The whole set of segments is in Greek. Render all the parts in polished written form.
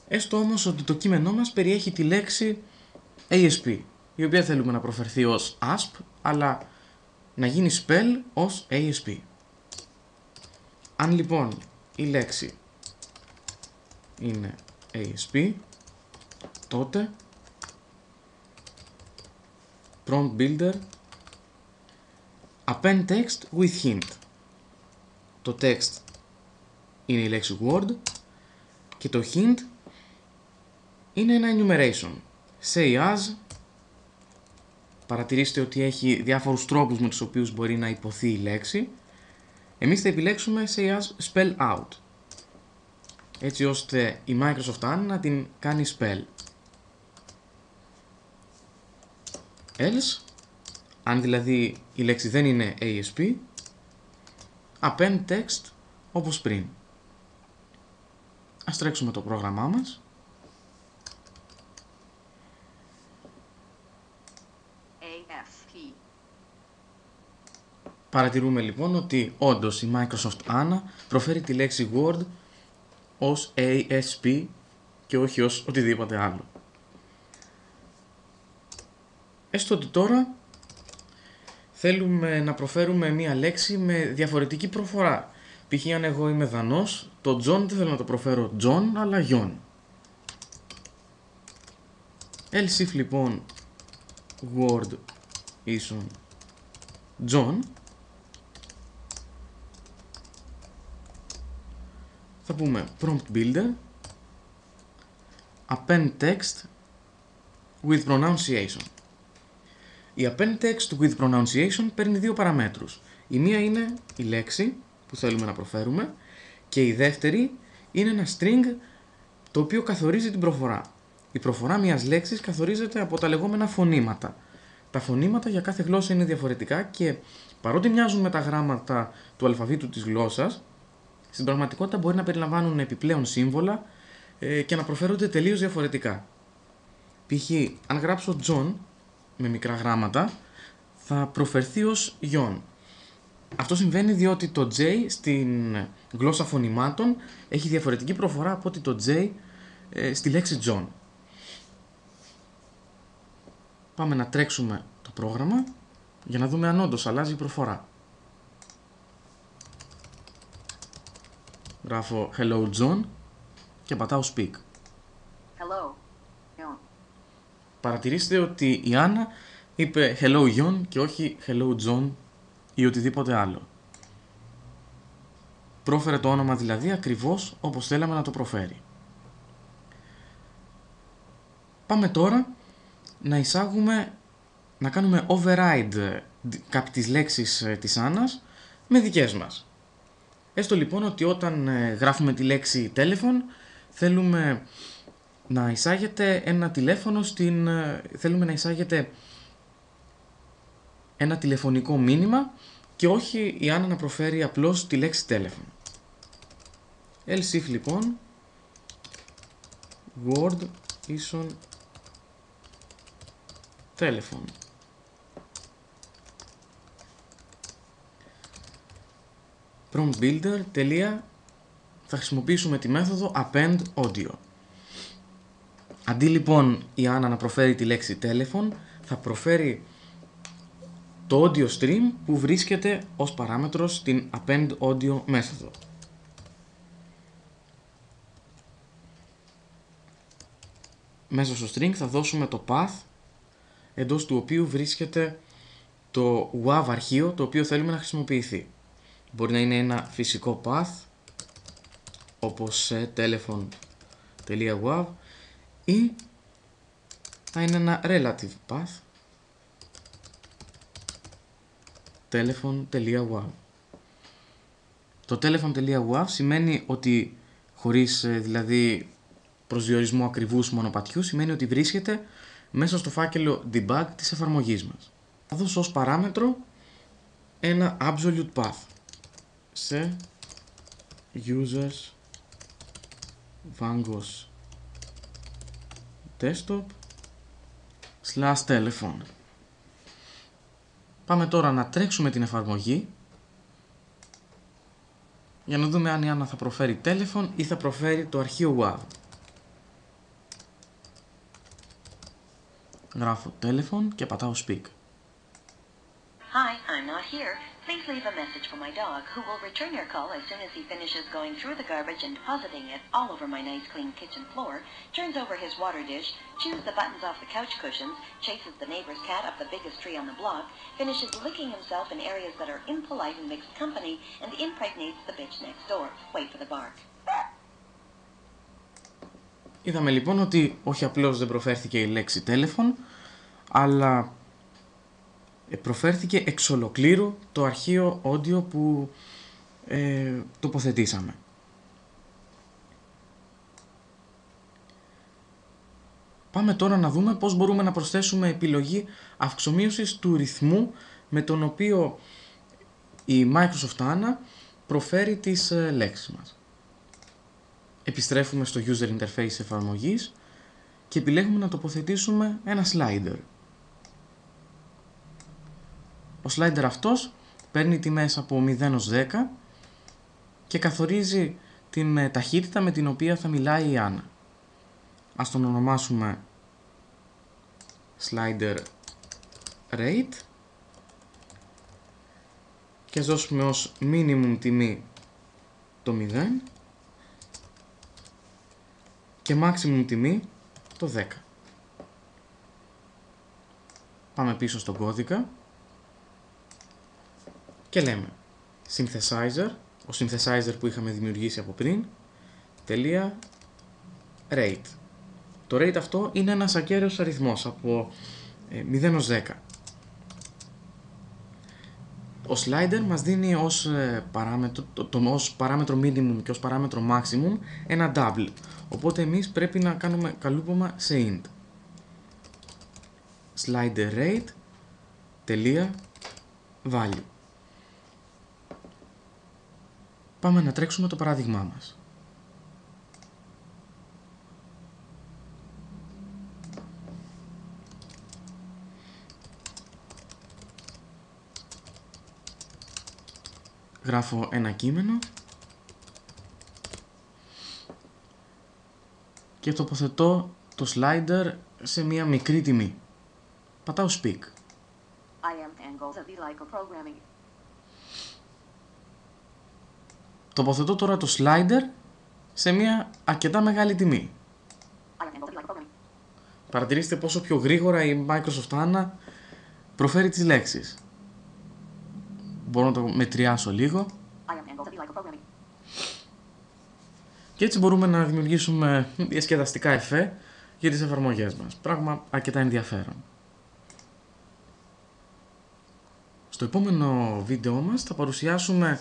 Έστω όμως ότι το κείμενό μας περιέχει τη λέξη ASP, η οποία θέλουμε να προφερθεί ως ASP, αλλά να γίνει spell ως ASP. Αν λοιπόν η λέξη είναι ASP, τότε prompt builder append text with hint. Το text είναι η λέξη word και το hint είναι ένα enumeration. Say as, παρατηρήστε ότι έχει διάφορους τρόπους με τους οποίους μπορεί να υποθεί η λέξη. Εμείς θα επιλέξουμε say as spell out, έτσι ώστε η Microsoft Anna να την κάνει spell. Else, αν δηλαδή η λέξη δεν είναι ASP, append text όπως πριν. Ας τρέξουμε το πρόγραμμά μας. ASP. Παρατηρούμε λοιπόν ότι όντως η Microsoft Anna προφέρει τη λέξη Word ως ASP και όχι ως οτιδήποτε άλλο. Έστω ότι τώρα θέλουμε να προφέρουμε μία λέξη με διαφορετική προφορά. Π.χ. αν εγώ είμαι Δανός, το John δεν θέλω να το προφέρω John, αλλά John. Else if λοιπόν Word ίσον John, θα πούμε prompt builder append text with pronunciation. Η append text with pronunciation παίρνει δύο παραμέτρους. Η μία είναι η λέξη που θέλουμε να προφέρουμε και η δεύτερη είναι ένα string το οποίο καθορίζει την προφορά. Η προφορά μιας λέξης καθορίζεται από τα λεγόμενα φωνήματα. Τα φωνήματα για κάθε γλώσσα είναι διαφορετικά και παρότι μοιάζουν με τα γράμματα του αλφαβήτου της γλώσσας, στην πραγματικότητα μπορεί να περιλαμβάνουν επιπλέον σύμβολα και να προφέρονται τελείως διαφορετικά. Π.χ. αν γράψω John με μικρά γράμματα, θα προφερθεί ως John. Αυτό συμβαίνει διότι το J στην γλώσσα φωνημάτων έχει διαφορετική προφορά από ότι το J στη λέξη John. Πάμε να τρέξουμε το πρόγραμμα για να δούμε αν όντως αλλάζει η προφορά. Γράφω Hello John και πατάω Speak. Hello, John. Παρατηρήστε ότι η Άννα είπε Hello John και όχι Hello John ή οτιδήποτε άλλο. Πρόφερε το όνομα δηλαδή ακριβώς όπως θέλαμε να το προφέρει. Πάμε τώρα να κάνουμε override κάποιες λέξεις της Άννας με δικές μας. Έστω λοιπόν ότι όταν γράφουμε τη λέξη telephone θέλουμε να εισάγεται ένα τηλέφωνο θέλουμε να εισάγεται ένα τηλεφωνικό μήνυμα και όχι η Άννα να προφέρει απλώς τη λέξη telephone. Else if λοιπόν word ίσον telephone. Prompt builder θα χρησιμοποιήσουμε τη μέθοδο append audio. Αντί λοιπόν η Άννα να προφέρει τη λέξη telephone, θα προφέρει το audio stream που βρίσκεται ως παράμετρο στην append audio μέθοδο. Μέσα στο string θα δώσουμε το path εντός του οποίου βρίσκεται το WAV αρχείο το οποίο θέλουμε να χρησιμοποιηθεί. Μπορεί να είναι ένα φυσικό path όπως telephone.wav ή θα είναι ένα relative path telephone.wav. Το telephone.wav σημαίνει ότι χωρίς δηλαδή προσδιορισμό ακριβούς μονοπατιού σημαίνει ότι βρίσκεται μέσα στο φάκελο debug της εφαρμογής μας. Θα δώσω ως παράμετρο ένα absolute path σε users vangos desktop /telephone. Πάμε τώρα να τρέξουμε την εφαρμογή για να δούμε αν η Άννα θα προφέρει telephone ή θα προφέρει το αρχείο WAV. Γράφω telephone και πατάω speak. Hi, I'm not here. Please leave a message for my dog, who will return your call as soon as he finishes going through the garbage and depositing it all over my nice clean kitchen floor, turns over his water dish, chews the buttons off the couch cushions, chases the neighbor's cat up the biggest tree on the block, finishes licking himself in areas that are impolite and mixed company, and impregnates the bitch next door. Wait for the bark. Είδαμε λοιπόν ότι όχι απλώς δεν προφέρθηκε η λέξη telephone, αλλά προφέρθηκε εξ ολοκλήρου το αρχείο audio που τοποθετήσαμε. Πάμε τώρα να δούμε πώς μπορούμε να προσθέσουμε επιλογή αυξομείωσης του ρυθμού με τον οποίο η Microsoft Anna προφέρει τις λέξεις μας. Επιστρέφουμε στο User Interface εφαρμογής και επιλέγουμε να τοποθετήσουμε ένα slider. Ο slider αυτός παίρνει τιμές από 0 ως 10 και καθορίζει την ταχύτητα με την οποία θα μιλάει η Anna. Ας τον ονομάσουμε slider rate και ας δώσουμε ως minimum τιμή το 0 και maximum τιμή το 10. Πάμε πίσω στον κώδικα και λέμε synthesizer, ο synthesizer που είχαμε δημιουργήσει από πριν, τελεία rate. Το rate αυτό είναι ένας ακέραιος αριθμός από 0 ως 10. Ο slider μας δίνει ως παράμετρο minimum και ως παράμετρο maximum ένα double. Οπότε εμείς πρέπει να κάνουμε καλούπομα σε int. Slider rate τελεία value. Πάμε να τρέξουμε το παράδειγμά μας. Γράφω ένα κείμενο και τοποθετώ το slider σε μια μικρή τιμή. Πατάω speak. I am Angle of Elico Programming. Τοποθετώ τώρα το slider σε μια αρκετά μεγάλη τιμή. I am Angle of Elico Programming. Παρατηρήστε πόσο πιο γρήγορα η Microsoft Anna προφέρει τις λέξεις. Μπορώ να το μετριάσω λίγο. I am Angle of Elico Programming. Και έτσι μπορούμε να δημιουργήσουμε διασκεδαστικά εφέ για τις εφαρμογές μας. Πράγμα αρκετά ενδιαφέρον. Στο επόμενο βίντεο μας θα παρουσιάσουμε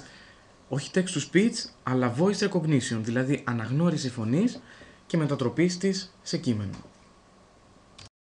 όχι text to speech, αλλά voice recognition, δηλαδή αναγνώριση φωνής και μετατροπής της σε κείμενο.